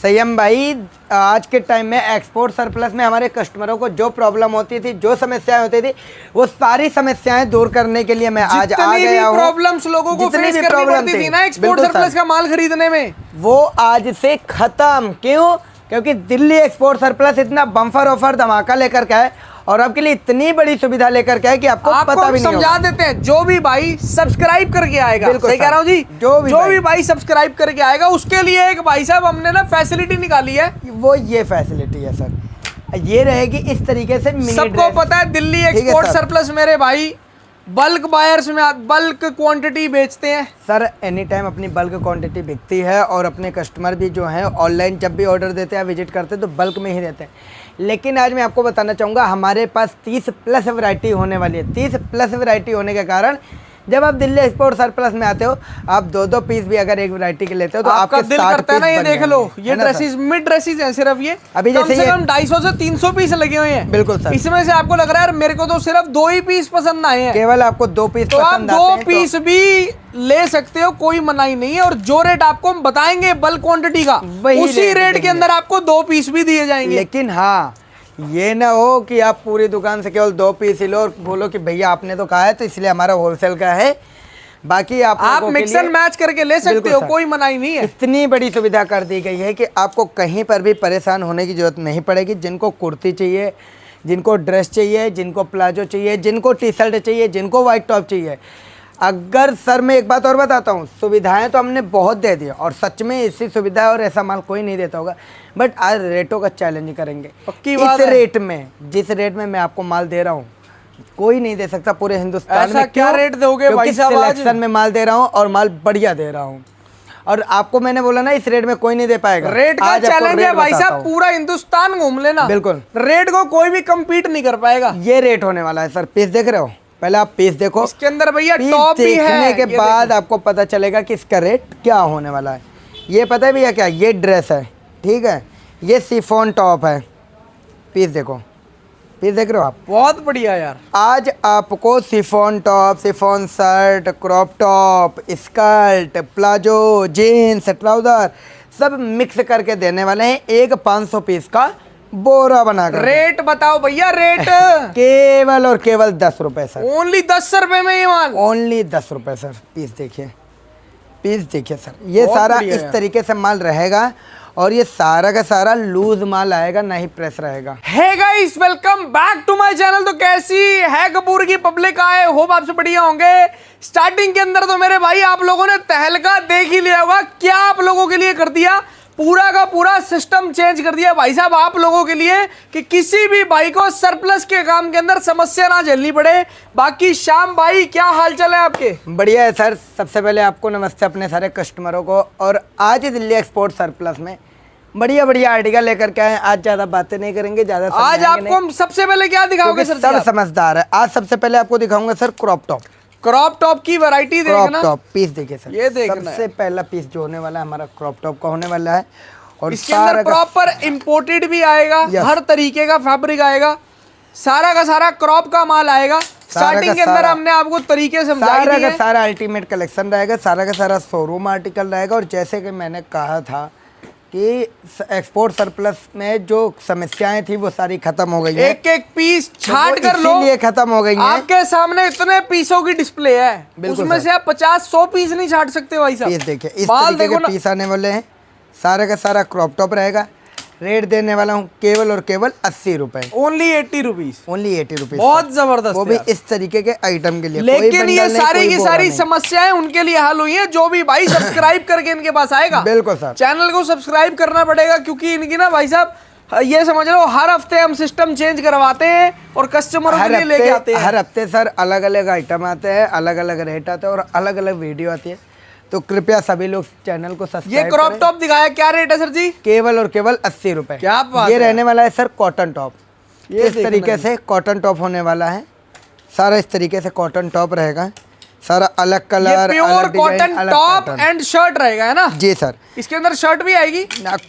संयम भाई, आज के टाइम में एक्सपोर्ट सरप्लस में हमारे कस्टमरों को जो प्रॉब्लम होती थी, जो समस्याएं होती थी, वो सारी समस्याएं दूर करने के लिए मैं आज आ गया हूँ। प्रॉब्लम्स लोगों को फेस करनी पड़ती थी ना एक्सपोर्ट सरप्लस का माल खरीदने में, वो आज से खत्म। क्यों? क्योंकि दिल्ली एक्सपोर्ट सरप्लस इतना बम्फर ऑफर धमाका लेकर के है और आपके लिए इतनी बड़ी सुविधा लेकर के है कि आपको पता भी नहीं होगा। समझा देते हैं, जो भी भाई सब्सक्राइब करके आएगा, सही कह रहा हूँ जी, जो भी भाई सब्सक्राइब करके आएगा उसके लिए एक भाई साहब हमने ना फैसिलिटी निकाली है। वो ये फैसिलिटी है सर, ये रहेगी इस तरीके से। सबको पता है दिल्ली एक्सपोर्ट सरप्लस मेरे भाई बल्क बायर्स में बल्क क्वांटिटी बेचते हैं सर। एनी टाइम अपनी बल्क क्वांटिटी बिकती है और अपने कस्टमर भी जो हैं ऑनलाइन जब भी ऑर्डर देते हैं, विजिट करते हैं तो बल्क में ही देते हैं। लेकिन आज मैं आपको बताना चाहूँगा, हमारे पास 30+ वैरायटी होने वाली है। 30+ वैरायटी होने के कारण जब आप दिल्ली एक्सपोर्ट सरप्लस में आते हो, आप 2-2 पीस भी अगर एक वैरायटी के लेते हो तो आपका दिल करता है ना। ये देख लो, ये ड्रेसेस मिड ड्रेसेस हैं सिर्फ, ये अभी कम से कम 250 से 300 पीस लगे हुए हैं। बिल्कुल सर। इसमें से आपको लग रहा है यार मेरे को तो सिर्फ 2 ही पीस पसंद आए हैं, केवल आपको 2 पीस तो आप 2 पीस भी ले सकते हो, कोई मनाही नहीं है। और जो रेट आपको हम बताएंगे बल्क क्वांटिटी का, उसी रेट के अंदर आपको 2 पीस भी दिए जाएंगे। लेकिन हाँ, ये ना हो कि आप पूरी दुकान से केवल 2 पीस ही लो और बोलो कि भैया आपने तो कहा है तो इसलिए हमारा होलसेल का है। बाकी आप मिक्स एंड मैच करके ले सकते हो, कोई मनाही नहीं है। इतनी बड़ी सुविधा कर दी गई है कि आपको कहीं पर भी परेशान होने की जरूरत नहीं पड़ेगी। जिनको कुर्ती चाहिए, जिनको ड्रेस चाहिए, जिनको प्लाजो चाहिए, जिनको टी शर्ट चाहिए, जिनको वाइट टॉप चाहिए। अगर सर मैं एक बात और बताता हूँ, सुविधाएं तो हमने बहुत दे दी और सच में ऐसी सुविधा और ऐसा माल कोई नहीं देता होगा, बट आज रेटों का चैलेंज करेंगे। इस रेट में, जिस रेट में मैं आपको माल दे रहा हूँ, कोई नहीं दे सकता पूरे हिंदुस्तान में। क्या रेट दोगे भाई साहब? सिलेक्शन में माल दे रहा हूँ और माल बढ़िया दे रहा हूँ, और आपको मैंने बोला ना इस रेट में कोई नहीं दे पाएगा। रेट का चैलेंज है भाई साहब, पूरा हिंदुस्तान घूम लेना। बिल्कुल, रेट को कोई भी कम्पीट नहीं कर पाएगा। ये रेट होने वाला है सर। पीस देख रहे हो? पहले आप पीस देखो, इसके अंदर भैया टॉप भी है। देखने के बाद आपको पता चलेगा कि इसका रेट क्या होने वाला है। ये पता है भैया क्या? ये ड्रेस है, ठीक है, ये शिफॉन टॉप है। पीस देखो, पीस देख रहे हो आप? बहुत बढ़िया यार। आज आपको chiffon top, chiffon shirt, crop top, skirt, palazzo, jeans, trouser सब मिक्स करके देने वाले हैं। एक 500 पीस का बोरा बनाकर। रेट बताओ भैया, रेट केवल और केवल 10 रुपए सर। ओनली 10 रुपए में ये माल, ओनली 10 रुपए सर। पीस देखिए, पीस देखिए सर। ये सारा इस तरीके से माल रहेगा और ये सारा का सारा लूज माल आएगा, ना ही प्रेस रहेगा। Hey guys, welcome back to my channel. तो कैसी है कपूर की पब्लिक? आए होप आपसे बढ़िया होंगे। स्टार्टिंग के अंदर तो मेरे भाई आप लोगों ने तहलका देख ही लिया होगा, क्या आप लोगों के लिए कर दिया, पूरा का पूरा सिस्टम चेंज कर दिया भाई साहब आप लोगों के लिए, कि किसी भी भाई को सरप्लस के काम के अंदर समस्या ना झेलनी पड़े। बाकी श्याम भाई, क्या हाल चाल है आपके? बढ़िया है सर। सबसे पहले आपको नमस्ते अपने सारे कस्टमरों को। और आज दिल्ली एक्सपोर्ट सरप्लस में बढ़िया बढ़िया आर्टिकल लेकर के आए। आज ज्यादा बातें नहीं करेंगे, ज्यादा आज आपको हम सबसे पहले क्या दिखाओगे सर? सब समझदार है। आज सबसे पहले आपको दिखाऊंगा sir crop top. Crop top की वैरायटी देखना। क्रॉप टॉप पीस देखिए सर, ये देखना। सबसे पहला पीस जो होने वाला है हमारा क्रॉप टॉप का होने वाला है। और इसके अंदर प्रॉपर इंपोर्टेड भी आएगा, हर तरीके का फैब्रिक आएगा, सारा का सारा क्रॉप का माल आएगा। स्टार्टिंग के अंदर हमने आपको तरीके समझाए दिए। सारा का सारा अल्टीमेट कलेक्शन रहेगा, सारा का सारा शोरूम आर्टिकल रहेगा। और जैसे कि मैंने कहा था कि एक्सपोर्ट सरप्लस में जो समस्याएं थी वो सारी खत्म हो गई हैं। एक एक पीस छाट कर लो, इसीलिए खत्म हो गई हैं। आपके सामने इतने पीसों की डिस्प्ले है, उसमें से आप 50-100 पीस नहीं छाट सकते भाई साहब। पीस देखिए, इस तरीके के पीस आने वाले हैं। सारा का सारा क्रॉप टॉप रहेगा। रेट देने वाला हूँ केवल और केवल 80 रुपए। Only 80 rupees. Only 80 rupees. बहुत जबरदस्त, वो भी इस तरीके के आइटम के लिए। लेकिन ये सारी की सारी समस्याएं उनके लिए हल हुई है जो भी भाई सब्सक्राइब करके इनके पास आएगा। बिल्कुल सर, चैनल को सब्सक्राइब करना पड़ेगा, क्योंकि इनकी ना भाई साहब ये समझ लो हर हफ्ते हम सिस्टम चेंज करवाते हैं और कस्टमरों के लिए लेके आते हैं। हर हफ्ते सर अलग अलग आइटम आते हैं, अलग अलग रेट आते हैं और अलग अलग वीडियो आती है। तो कृपया सभी लोग चैनल को सब्सक्राइब ये क्रॉप टॉप दिखाया, क्या रेट है सर जी? केवल और केवल 80 रुपए। क्या बात ये रहने वाला है सर कॉटन टॉप। ये इस तरीके से कॉटन टॉप होने वाला है। सारा इस तरीके से कॉटन टॉप रहेगा, सारा अलग colour, pure cotton top and shirt रहेगा, है ना? जी सर। इसके अंदर शर्ट भी आएगी?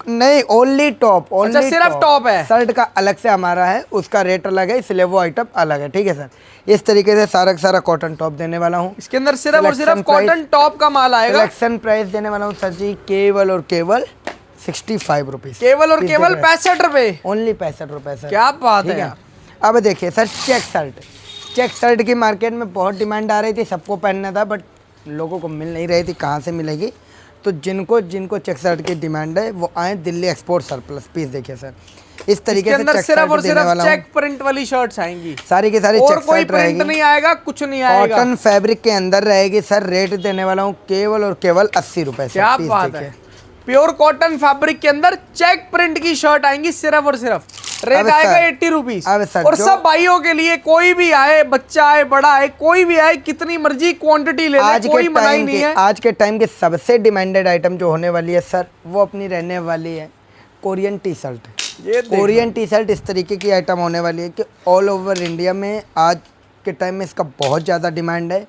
नहीं, ओनली टॉप। अच्छा, सिर्फ टॉप है। शर्ट का अलग से हमारा है, उसका रेट अलग है, इसलिए वो आइटम अलग है। ठीक है सर। इस तरीके से सारा सारा कॉटन टॉप देने वाला हूँ। इसके अंदर सिर्फ और सिर्फ कॉटन टॉप का माल आएगा। सिलेक्शन प्राइस देने वाला हूँ सर जी केवल और केवल 65 रुपीज़, केवल और केवल 65 रुपए, ओनली 65 रुपए सर। क्या बात ठीक है है। यार। अब देखिए सर, चेक शर्ट की मार्केट में बहुत डिमांड आ रही थी, सबको पहनना था, बट लोगों को मिल नहीं रही थी, कहाँ से मिलेगी। तो जिनको चेक शर्ट की डिमांड है वो आए दिल्ली एक्सपोर्ट सरप्लस। पीस देखिए सर, इस तरीके इसके से अंदर चेक सिर्फ शर्ट और देने सिर्फ वाला चेक हूँ। प्रिंट वाली शर्ट्स आएंगी, सारी की सारी और चेक कोई शर्ट प्रिंट रहेगी, नहीं आएगा, कुछ नहीं आएगा। कॉटन फैब्रिक के अंदर रहेगी सर। रेट देने वाला हूँ केवल और केवल 80 रुपए सर। क्या पीस बात देखिए। है, प्योर कॉटन फैब्रिक के अंदर चेक प्रिंट की शर्ट आएंगी सिर्फ और सिर्फ। रेट अब आएगा सर, 80 रुपीज। अब सर, और जो- सब भाइयों के लिए, कोई भी आए, बच्चा आए, बड़ा आए, कोई भी आए, कितनी मर्जी क्वांटिटी ले ले, कोई मनाही नहीं है। आज के टाइम के सबसे डिमांडेड आइटम जो होने वाली है सर, वो अपनी रहने वाली है कोरियन टी शर्ट। ये कोरियन टी शर्ट इस तरीके की आइटम होने वाली है कि ऑल ओवर इंडिया में आज के टाइम में इसका बहुत ज़्यादा डिमांड है,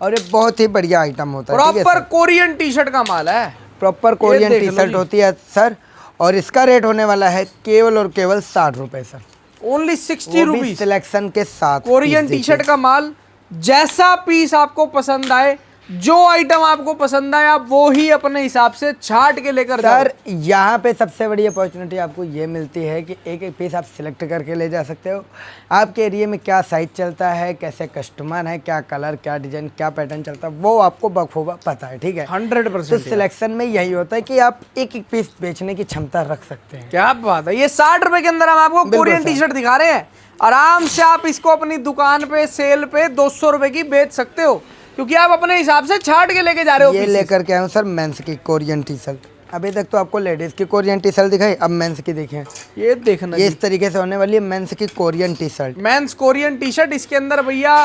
और ये बहुत ही बढ़िया आइटम होता है। ठीक है proper sir? Korean T shirt का माल है, प्रॉपर कोरियन देख टी लो शर्ट जी। होती है सर, और इसका रेट होने वाला है केवल और केवल 60 रुपए सर। Only 60 rupees. सिलेक्शन के साथ कोरियन पीस टी शर्ट का माल, जैसा पीस आपको पसंद आए, जो आइटम आपको पसंद आए, आप वो ही अपने हिसाब से छाट के लेकर जाओ। सर यहाँ पे सबसे बड़ी अपॉर्चुनिटी आपको ये मिलती है कि एक एक पीस आप सिलेक्ट करके ले जा सकते हो। आपके एरिया में क्या साइज चलता है, कैसे कस्टमर है, क्या कलर, क्या डिजाइन, क्या पैटर्न चलता है, वो आपको बखूबा पता है। ठीक है, 100%। तो सिलेक्शन में यही होता है कि आप एक एक पीस बेचने की क्षमता रख सकते हैं। क्या बात है, ये 60 रुपए के अंदर हम आपको बिल्कुल कोरियन सर। टी शर्ट दिखा रहे हैं। आराम से आप इसको अपनी दुकान पे सेल पे 200 रुपए की बेच सकते हो, क्योंकि आप अपने हिसाब से छाट के लेके जा रहे हो। ये pieces। लेकर के आया हूँ सर मेंस की कोरियन टी शर्ट। अभी तक तो आपको लेडीज़ की कोरियन टी शर्ट दिखाई, अब मेंस की देखें। ये देखना, ये इस तरीके से होने वाली है मेंस की Korean T shirt. Men's Korean T shirt. इसके अंदर भैया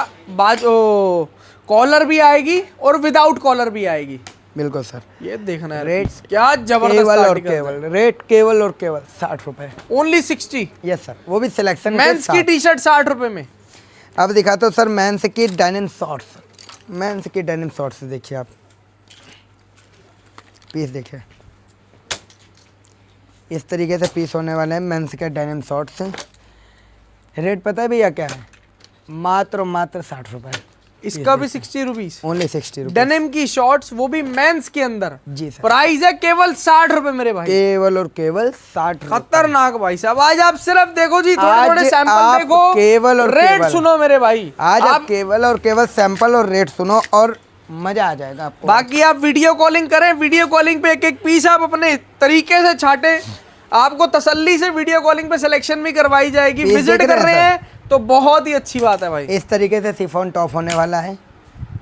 कॉलर भी आएगी और विदाउट कॉलर भी आएगी। बिल्कुल सर। ये देखना है रेट क्या जबरदस्त केवल और आर्टिकल है। केवल रेट केवल और केवल 60 रुपए। ओनली 60। यस सर, वो भी सिलेक्शन के मेंस की साथ। टी शर्ट 60 रुपए में। अब दिखाता हूँ सर मेंस की डेनिम शॉर्ट्स। मेंस की डेनिम शॉर्ट्स देखिए आप, पीस देखिए, इस तरीके से पीस होने वाले हैं मेंस के डेनिम शॉर्ट्स। रेट पता है भैया क्या है? मात्र और मात्र 60 रुपए। इसका भी 60 रुपीज। ओनली 60 रुपए। डेनिम की शॉर्ट्स, वो भी मेंस के अंदर। जी सर, प्राइस है केवल 60 रुपए मेरे भाई। केवल और केवल 60 रुपए। खतरनाक भाई साहब। आज आप सिर्फ देखो जी, थोड़े आज थोड़े सैंपल आप देखो, केवल और रेट केवल- सुनो मेरे भाई। आज आप केवल और केवल सैंपल और रेट सुनो और मजा आ जाएगा आपको। बाकी आप वीडियो कॉलिंग करें, वीडियो कॉलिंग पे एक एक पीस आप अपने तरीके से छाटे, आपको तसल्ली से वीडियो कॉलिंग पे सिलेक्शन भी करवाई जाएगी। पीस विजिट देख कर रहे रहे हैं हैं तो बहुत ही अच्छी बात है भाई। इस तरीके से शिफॉन टॉप होने वाला है,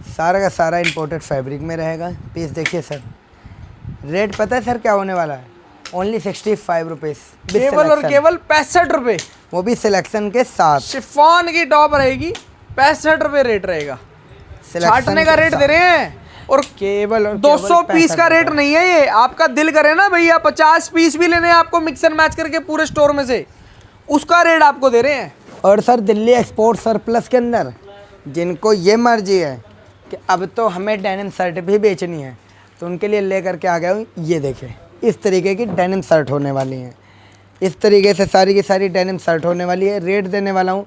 सारा का सारा इंपोर्टेड फैब्रिक में रहेगा। पीस देखिए सर, रेट पता है सर क्या होने वाला है? Only 65 rupees. केवल और केवल 65 रुपए। वो भी सिलेक्शन के साथ। शिफॉन की टॉप रहेगी, 65 रुपए रेट रहेगा। सिलेक्शन छाटने का के रेट साथ। दे रहे हैं, और केवल और 200 केवल पीस का 65 रेट रुपए। नहीं है ये। आपका दिल करे ना भैया 50 पीस भी लेने हैं आपको मिक्स एंड मैच करके पूरे स्टोर में से, उसका रेट आपको दे रहे हैं। और सर दिल्ली एक्सपोर्ट सरप्लस के अंदर जिनको ये मर्जी है कि अब तो हमें डेनिम शर्ट भी बेचनी है, तो उनके लिए लेकर के आ गया हूँ। ये देखिए, इस तरीके की डेनिम शर्ट होने वाली है। इस तरीके से सारी की सारी डेनिम शर्ट होने वाली है। रेट देने वाला हूँ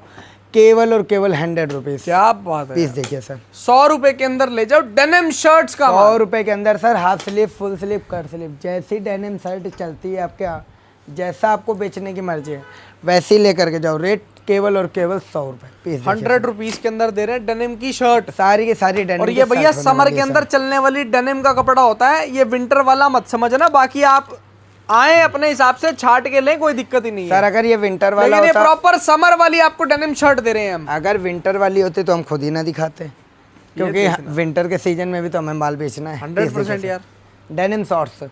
केवल और केवल 100 रुपीज़। क्या बात है। पीस देखिए सर, 100 रुपए के अंदर ले जाओ डेनिम शर्ट्स का 100 रुपये के अंदर sir. Half sleeve, full sleeve, cut sleeve, जैसी डेनिम शर्ट चलती है आपके यहाँ, जैसा आपको बेचने की मर्जी है वैसी लेकर के जाओ। रेट केवल और केवल 100 रुपये। पीस देखिए 100 रुपीज के अंदर दे रहे हैं डेनिम की शर्ट। सारी की सारी डेनिम और की ये भैया शर्ट होने समर वाली के है अंदर सर। चलने वाली डेनिम का कपड़ा होता है, ये विंटर वाला मत समझना। बाकी आप आए अपने हिसाब से छाट के लें, कोई दिक्कत ही नहीं सर है। अगर ये विंटर वाला लेकिन ये होता, प्रॉपर समर वाली आपको डेनिम शर्ट दे रहे हैं हम। अगर विंटर वाली होती तो हम खुद ही ना दिखाते, क्योंकि विंटर के सीजन में भी तो हमें माल बेचना है। 100% यार। डेनिम शॉर्ट्स,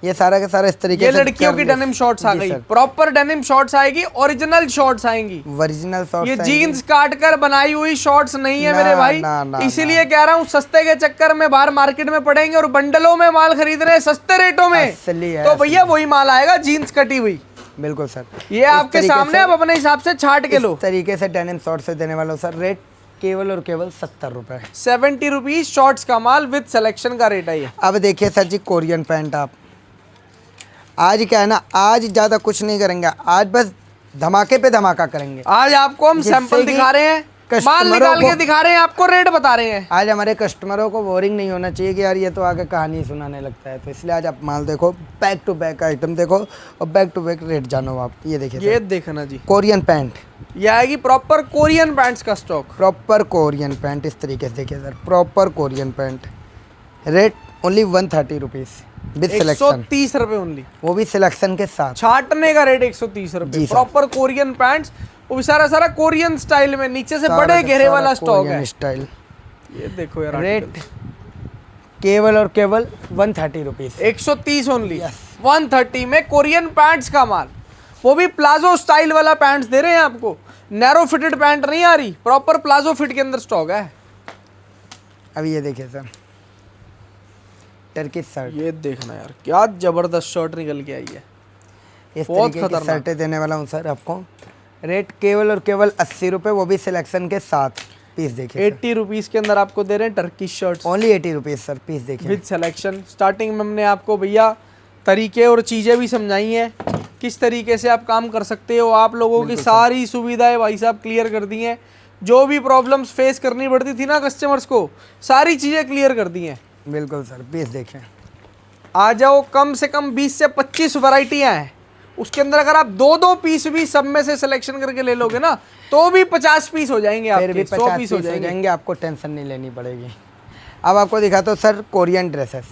ये सारा का सारा इस तरीके ये से लड़कियों की डेनिम शॉर्ट्स आ गई, प्रॉपर डेनिम शॉर्ट्स आएगी, ओरिजिनल शॉर्ट्स आएंगी। Original shorts. ये जीन्स काट कर बनाई हुई शॉर्ट्स नहीं है मेरे भाई। इसीलिए कह रहा हूँ, सस्ते के चक्कर में बाहर मार्केट में पड़ेंगे और बंडलों में माल खरीद रहे हैं सस्ते रेटों में, तो भैया वही माल आएगा जीन्स कटी हुई। बिल्कुल सर, ये आपके सामने, आप अपने हिसाब से छाट के लो। इस तरीके से डेनिम शॉर्ट्स से देने वाला हूं सर। रेट केवल और केवल 70 रुपए। 70 रुपीज शॉर्ट्स का माल विद सिलेक्शन का रेट है ये। अब देखिए सर जी, कोरियन पैंट। आप आज क्या है ना, आज ज़्यादा कुछ नहीं करेंगे, आज बस धमाके पे धमाका करेंगे। आज आपको हम जिससे सैंपल कि दिखा रहे हैं, माल निकाल के दिखा रहे हैं आपको, रेट बता रहे हैं। आज हमारे कस्टमरों को बोरिंग नहीं होना चाहिए कि यार ये तो आगे कहानी सुनाने लगता है, तो इसलिए आज आप माल देखो, बैक टू बैक आइटम देखो और बैक टू बैक रेट जानो आप। ये देखिए ये देखना जी, कोरियन पैंट, ये आएगी प्रॉपर कोरियन पैंट्स का स्टॉक। प्रॉपर कोरियन पैंट इस तरीके से देखिए sir, proper Korean pant, rate only 130 rupees with selection, 130 रुपए ओनली, वो भी सिलेक्शन के साथ। छाटने का रेट 130 रुपए। प्रॉपर कोरियन पैंट्स, वो भी सारा सारा कोरियन स्टाइल में, नीचे से बड़े घेरे वाला स्टॉक है स्टाइल। ये देखो यार, रेट केवल और केवल 130 रुपीज़, 130 ओनली, 130 में कोरियन पैंट्स का माल, वो भी प्लाजो स्टाइल वाला पैंट्स दे रहे हैं आपको, नैरो फिटेड पैंट नहीं आ रही, प्रॉपर प्लाजो फिट के अंदर स्टॉक है। अब ये देखिए सर, टर्किश शर्ट, ये देखना यार, क्या जबरदस्त शर्ट निकल के आई है, इस बहुत तरीके की खतरनाक। शर्टें देने वाला हूँ सर आपको। रेट केवल और केवल 80 रुपये, वो भी सिलेक्शन के साथ। पीस देखिए 80 रुपीज़ के अंदर आपको दे रहे हैं Turkish shirts, only 80 rupees sir. Piece देखिए विद सिलेक्शन। स्टार्टिंग में हमने आपको भैया तरीके और चीज़ें भी समझाई हैं, किस तरीके से आप काम कर सकते हो, आप लोगों की सारी सुविधाएं भाई साहब क्लियर कर दी हैं। जो भी प्रॉब्लम्स फेस करनी पड़ती थी ना कस्टमर्स को, सारी चीज़ें क्लियर कर दी हैं। बिल्कुल सर। पीस देखिए, आ जाओ, कम से कम 20 से 25 वैरायटियाँ हैं, उसके अंदर अगर आप 2-2 पीस भी सब में से सिलेक्शन करके ले लोगे ना, तो भी 50 पीस हो जाएंगे, फिर भी आपके 50 100 पीस हो जाएंगे। आपको टेंशन नहीं लेनी पड़ेगी। अब आपको दिखाता हूँ सर कोरियन ड्रेसेस,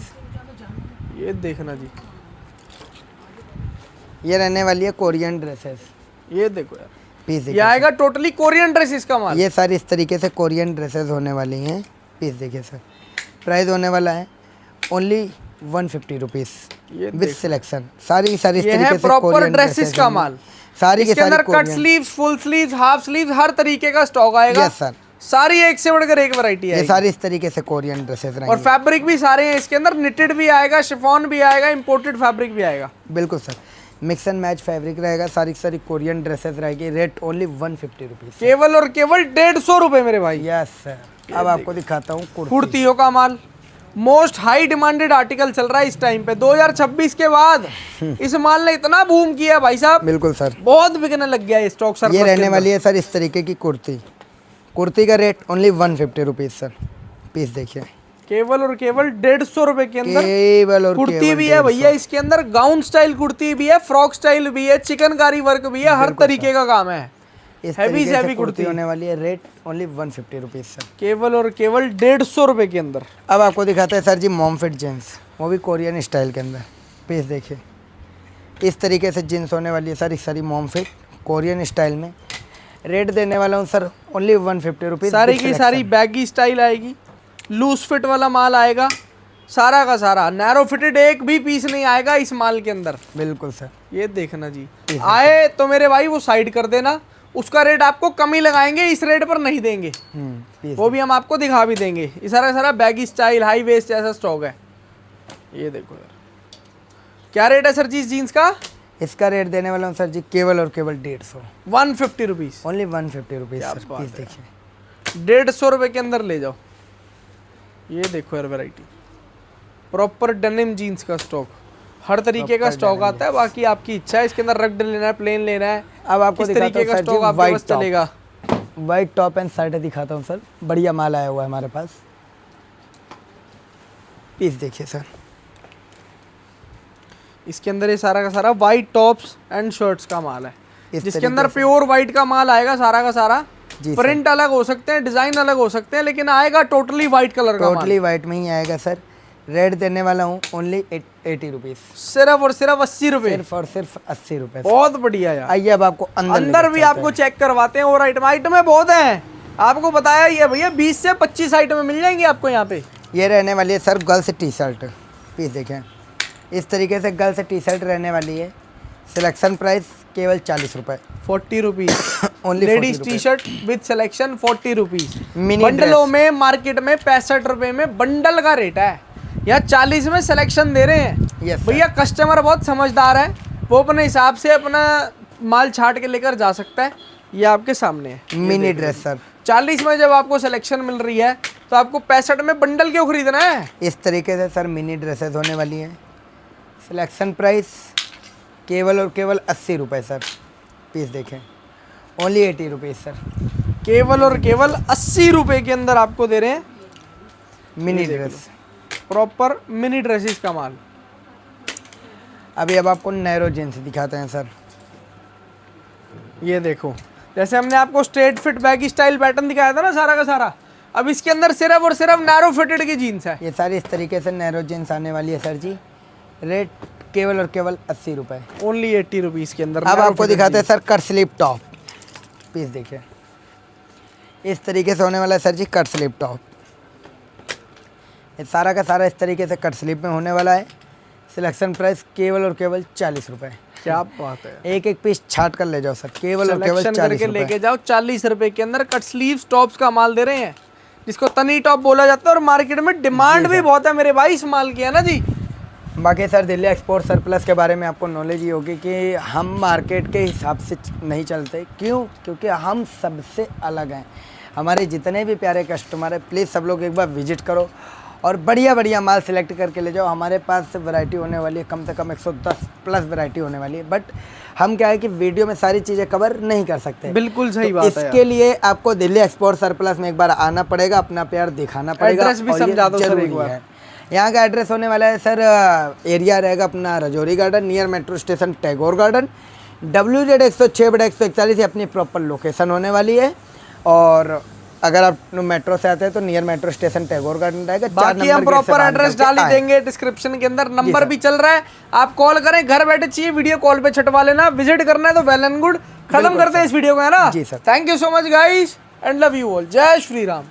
ये देखना जी, ये रहने वाली है कोरियन ड्रेसेस। ये देखो यार, पीस ये देखिए, आएगा टोटली कोरियन ड्रेसेस का माल। ये सारी इस तरीके से कोरियन ड्रेसेस होने वाली हैं। पीस देखिए सर, प्राइस होने वाला है ओनली 150 रुपीज़ ये विद सिलेक्शन। सारी सारी इस ये तरीके है से प्रॉपर कोरियन ड्रेसेस का माल, सारी के इसके अंदर सारी cut sleeves, full sleeves, half sleeves, हर तरीके का स्टॉक आएगा। यस सर, सारी एक से बढ़कर एक वैरायटी है, ये सारी इस तरीके से कोरियन ड्रेसेस और रहेंगी। फैब्रिक भी सारे हैं इसके अंदर, निटेड भी आएगा, शिफॉन भी आएगा, इंपोर्टेड फैब्रिक भी आएगा। बिल्कुल sir, mix and match fabric रहेगा, सारी सारी कोरियन ड्रेसेस रहेगी। रेट ओनली 150 रुपीज़, केवल और केवल 150 रुपए मेरे भाई। Yes sir. अब आपको दिखाता हूँ कुर्ती। कुर्तियों का माल, मोस्ट हाई डिमांडेड आर्टिकल चल रहा है इस टाइम पे। 2026 के बाद इस माल ने इतना बूम किया भाई साहब, बिल्कुल सर, बहुत बिकने लग गया ये स्टॉक सर। ये रहने वाली है सर इस तरीके की कुर्ती। कुर्ती का rate only 150 rupees sir. Piece देखिए, केवल और केवल 150 रुपए के अंदर केवल और कुर्ती केवल भी है भैया। इसके अंदर गाउन स्टाइल कुर्ती भी है, फ्रॉक स्टाइल भी है, चिकनकारी वर्क भी है, हर तरीके का काम है। इस हैवी तरीके से से हैवी कुर्ती कुर्ती होने वाली है। Rate only 150 rupees sir. केवल और केवल 150 रुपए के अंदर। अब आपको दिखाते हैं सर जी मॉम फिट जीन्स, वो भी कोरियन स्टाइल के अंदर। पीस देखिए, इस तरीके से जीन्स होने वाली है सर, इस सारी मॉम फिट कोरियन स्टाइल में। रेट देने वाला हूँ सर ओनली 150 रुपीज़। सारी की सारी बैगी स्टाइल आएगी, लूज फिट वाला माल आएगा, सारा का सारा नैरो फिटेड एक भी पीस नहीं आएगा इस माल के अंदर। बिल्कुल सर। ये देखना जी, आए तो मेरे भाई वो साइड कर देना, उसका रेट आपको कम ही लगाएंगे, इस रेट पर नहीं देंगे। पीस वो भी हम आपको दिखा भी देंगे। ये सारा का सारा बैगी स्टाइल हाई वेस्ट जैसा स्टॉक है। ये देखो यार, क्या रेट है सर जी इस जीन्स का? इसका रेट देने वाला हूँ सर जी केवल और केवल 150, 150 रुपीज़, ओनली 150 रुपीज़ क्या सर। बात पीस है। देखिए, 150 रुपए के अंदर ले जाओ। ये देखो यार वैरायटी, प्रॉपर डेनिम जीन्स का स्टॉक, हर तरीके का स्टॉक आता है। बाकी आपकी इच्छा है, इसके अंदर रग्ड लेना है, प्लेन लेना है, अब आपको किस तरीके का स्टॉक आपके पास चलेगा। वाइट टॉप एंड शर्ट दिखाता हूँ सर, बढ़िया माल आया हुआ है हमारे पास। पीस देखिए सर, इसके अंदर ये सारा का सारा वाइट टॉप्स एंड शर्ट्स का माल है, इस जिसके अंदर प्योर वाइट का माल आएगा सारा का सारा। जी प्रिंट अलग हो सकते हैं, डिजाइन अलग हो सकते हैं, लेकिन आएगा टोटली वाइट कलर का माल। टोटली वाइट में ही आएगा सर। रेट देने वाला हूँ ओनली 80 रुपीज़, सिर्फ और सिर्फ 80 रुपए, सिर्फ और सिर्फ 80 रुपये। बहुत बढ़िया यार। आइए अब आपको अंदर भी आपको चेक करवाते हैं, और आइटमें बहुत हैं। आपको बताया ये भैया 20 से 25 आइटमें मिल जाएंगी आपको यहाँ पे। ये रहने वाली है sir girls T shirt. Piece देखें, इस तरीके से गर्ल्स टी शर्ट रहने वाली है। सिलेक्शन प्राइस केवल 40 रुपये, 40 rupees. Only ladies T shirt with selection 40 rupees. मिनी बंडलों में मार्केट में 65 रुपए में बंडल का रेट है, यहाँ 40 में सिलेक्शन दे रहे हैं। यस भैया कस्टमर बहुत समझदार है, वो अपने हिसाब से अपना माल छाट के लेकर जा सकता है। ये आपके सामने है मिनी ड्रेस सर। 40 में जब आपको सिलेक्शन मिल रही है तो आपको 65 में बंडल क्यों खरीदना है। इस तरीके से सर मिनी ड्रेसेस होने वाली है। सिलेक्शन प्राइस केवल और केवल 80 रुपये सर। पीस देखें, ओनली 80 रुपीज़ सर। केवल और केवल 80 रुपए के अंदर आपको दे रहे हैं mini dress. Proper mini dresses का माल। अभी अब आपको नैरो जींस दिखाते हैं सर। ये देखो, जैसे हमने आपको straight fit baggy style pattern दिखाया था ना सारा का सारा, अब इसके अंदर सिर्फ और सिर्फ नैरो फिटेड की जीन्स है। ये सारी इस तरीके से नैरो जींस आने वाली है सर जी। रेट केवल और केवल 80 रुपए। ओनली 80 रुपीज़ के अंदर। अब आपको दिखाते हैं sir cut sleeve top piece. देखिए इस तरीके से होने वाला है sir ji cut sleeve top. ये सारा का सारा इस तरीके से कट स्लीव में होने वाला है। सिलेक्शन प्राइस केवल और केवल 40 रुपए। क्या बात है, एक एक पीस छाट कर ले जाओ सर, केवल और केवल सिलेक्शन 40 करके रुपए। लेके जाओ। 40 रुपए के अंदर कट स्लीव्स टॉप्स का माल दे रहे हैं, जिसको तनी टॉप बोला जाता है और मार्केट में डिमांड भी बहुत है मेरे भाई इस माल की, है ना जी। बाकी सर दिल्ली एक्सपोर्ट सरप्लस के बारे में आपको नॉलेज ही होगी कि हम मार्केट के हिसाब से नहीं चलते। क्यों? क्योंकि हम सबसे अलग हैं। हमारे जितने भी प्यारे कस्टमर हैं, प्लीज़ सब लोग एक बार विजिट करो और बढ़िया बढ़िया माल सेलेक्ट करके ले जाओ। हमारे पास वैरायटी होने वाली है, कम से कम 110 प्लस वैरायटी होने वाली है। बट हम क्या है कि वीडियो में सारी चीज़ें कवर नहीं कर सकते। बिल्कुल सही तो बात है। इसके लिए आपको दिल्ली एक्सपोर्ट सरप्लस में एक बार आना पड़ेगा, अपना प्यार दिखाना पड़ेगा। एड्रेस भी और ये समझा दो सर जरूरी एक बार। है। यहाँ का एड्रेस होने वाला है सर, एरिया रहेगा अपना Rajouri garden near metro station Tagore garden. WZ 106/141 ये अपनी प्रॉपर लोकेशन होने वाली है। और अगर आप मेट्रो से आते हैं तो near metro station Tagore garden रहेगा। 4 बाकी हम नंबर प्रॉपर एड्रेस डाल ही देंगे डिस्क्रिप्शन के अंदर। नंबर भी चल रहा है, आप कॉल करें। घर बैठे चाहिए वीडियो कॉल पे छटवा लेना। विजिट करना है तो वेल एंड गुड। खत्म करते हैं इस वीडियो को, है ना जी sir. Thank you so much guys and love you all. जय श्री राम।